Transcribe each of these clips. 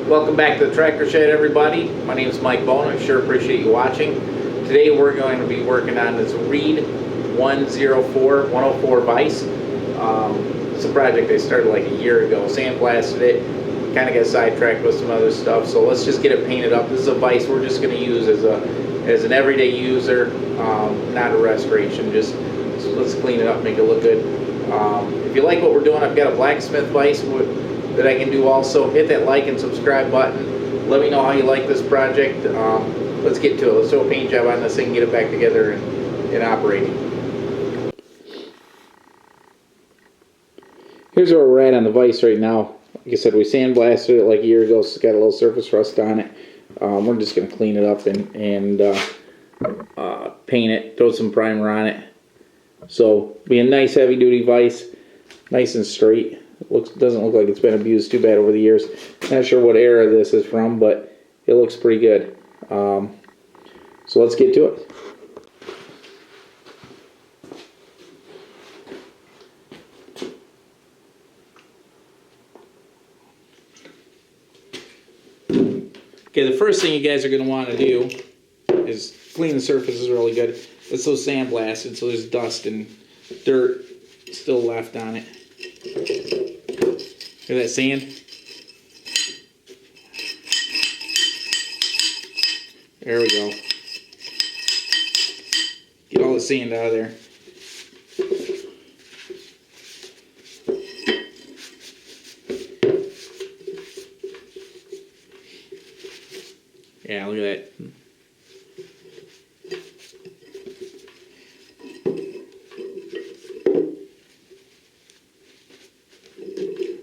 Welcome back to the Tractor Shed, everybody. My name is Mike Bone. I sure appreciate you watching. Today we're going to be working on this Reed 104 vise. It's a project I started like a year ago. Sandblasted it, kind of got sidetracked with some other stuff. So let's just get it painted up. This is a vise we're just going to use as an everyday user, not a restoration. Just so let's clean it up, make it look good. If you like what we're doing, I've got a blacksmith vise that I can do also. Hit that like and subscribe button. Let me know how you like this project. Let's get to it. Let's throw a paint job on this thing and get it back together and operating. Here's where we're at on the vise right now. Like I said, we sandblasted it like a year ago, so it's got a little surface rust on it. We're just going to clean it up and paint it, throw some primer on it. So, be a nice heavy duty vise, nice and straight. Doesn't look like it's been abused too bad over the years. Not sure what era this is from, but it looks pretty good. So let's get to it. Okay, the first thing you guys are going to want to do is clean the surfaces really good. It's so sandblasted, so there's dust and dirt still left on it. Hear that sand? There we go. Get all the sand out of there. Yeah, look at that.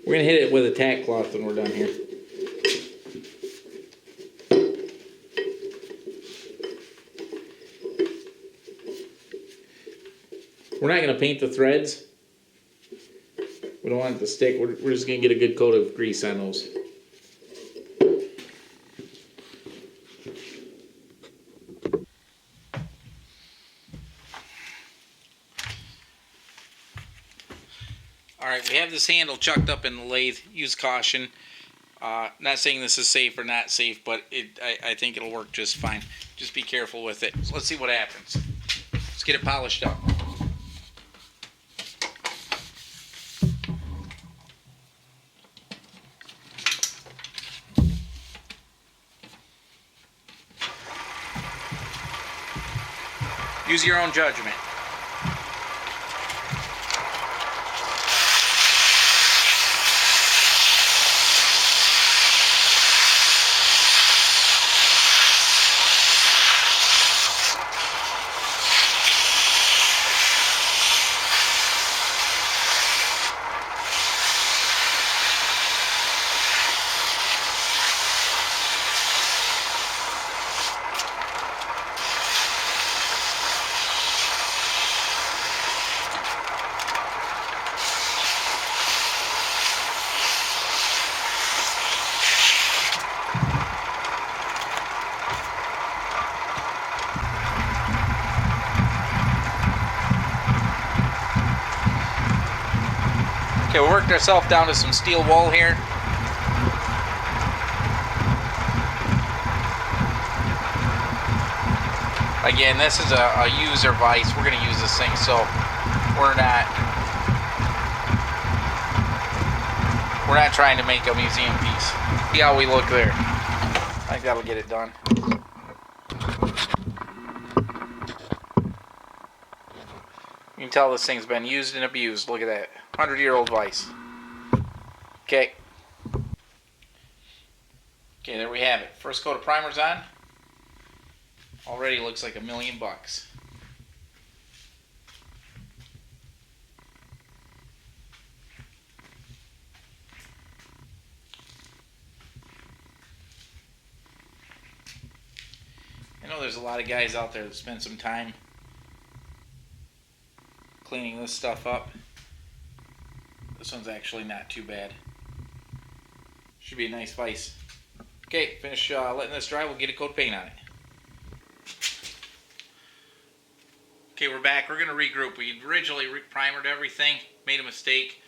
We're going to hit it with a tack cloth when we're done here. We're not going to paint the threads. We don't want it to stick. We're just going to get a good coat of grease on those. Alright, we have this handle chucked up in the lathe. Use caution. Not saying this is safe or not safe, but I think it'll work just fine. Just be careful with it. So let's see what happens. Let's get it polished up. Use your own judgment. Okay, we worked ourselves down to some steel wool here. Again, this is a user vise. We're going to use this thing, so we're not trying to make a museum piece. See how we look there. I think that'll get it done. You can tell this thing's been used and abused. Look at that. 100-year-old vise. Okay. Okay, there we have it. First coat of primer's on. Already looks like $1,000,000. I know there's a lot of guys out there that spend some time cleaning this stuff up. This one's actually not too bad. Should be a nice vise. Okay, finish letting this dry. We'll get a coat of paint on it. Okay, we're back. We're going to regroup. We originally primered everything, made a mistake.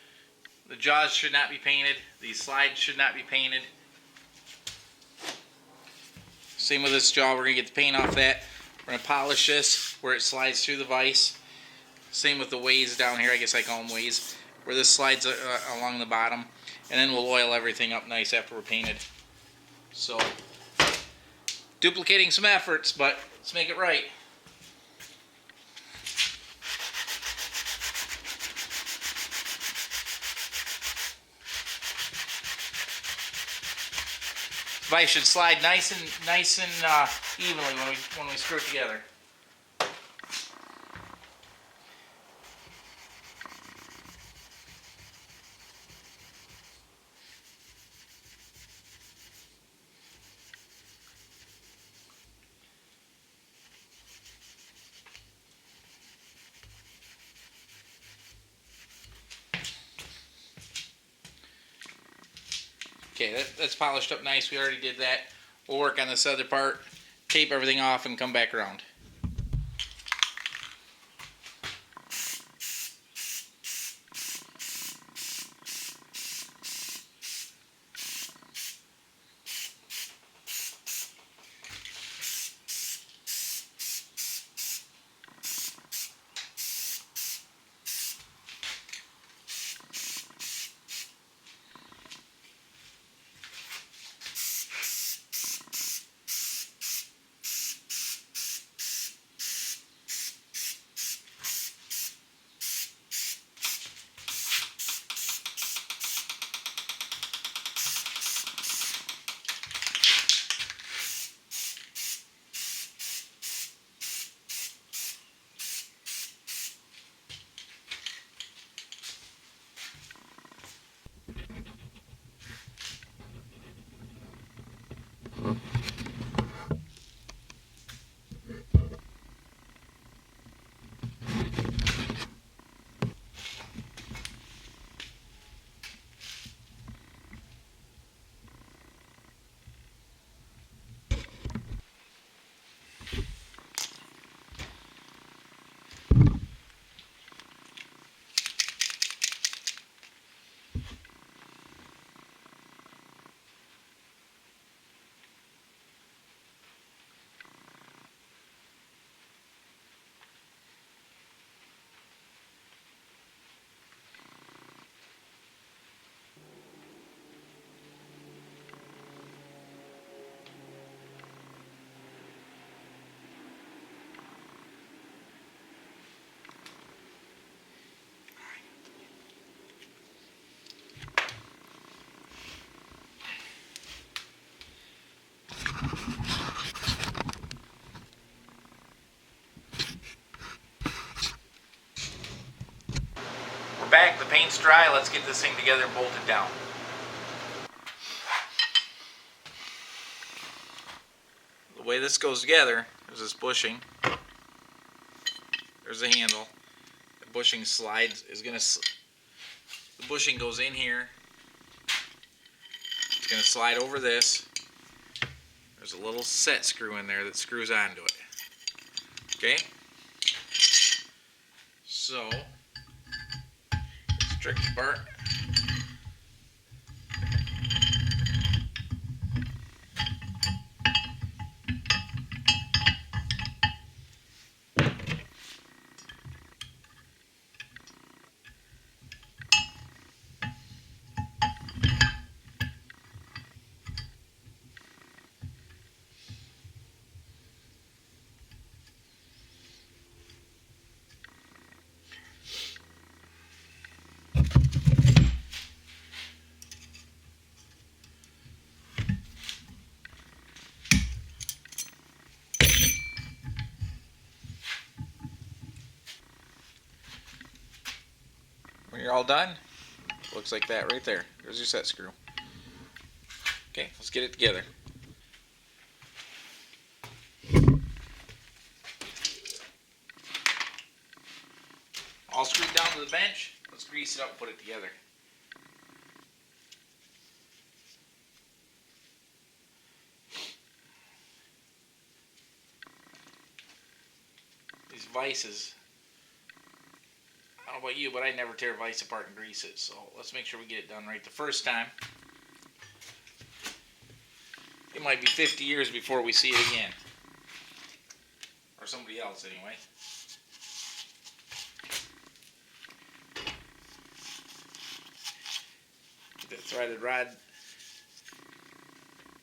The jaws should not be painted. These slides should not be painted. Same with this jaw. We're going to get the paint off that. We're going to polish this where it slides through the vise. Same with the ways down here. I guess I call them ways. Where this slides along the bottom. And then we'll oil everything up nice after we're painted. So, duplicating some efforts, but let's make it right. Vise should slide nice and evenly when we screw it together. Okay, that's polished up nice. We already did that. We'll work on this other part, tape everything off, and come back around. We're back. The paint's dry. Let's get this thing together and bolt it down. The way this goes together is this bushing. There's the handle. The bushing slides the bushing goes in here. It's going to slide over this. There's a little set screw in there that screws onto it. Okay? So, it's the tricky part. When you're all done, looks like that right there. There's your set screw. Okay, let's get it together. All screwed down to the bench. Let's grease it up and put it together. These vices, I don't know about you, but I never tear a vise apart and grease it. So let's make sure we get it done right the first time. it might be 50 years before we see it again. Or somebody else, anyway. Get the threaded rod.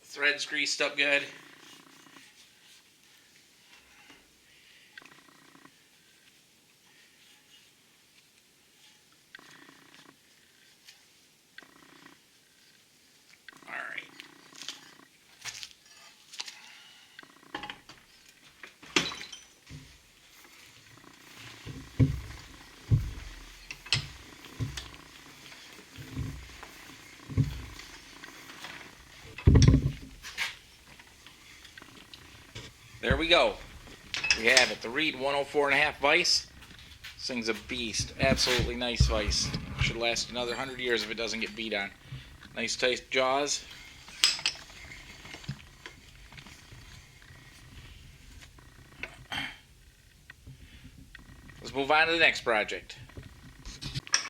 Threads greased up good. Alright. There we go. We have it. The Reed 104.5 vise. This thing's a beast. Absolutely nice vise. Should last another 100 years if it doesn't get beat on. Nice tight jaws. Let's move on to the next project.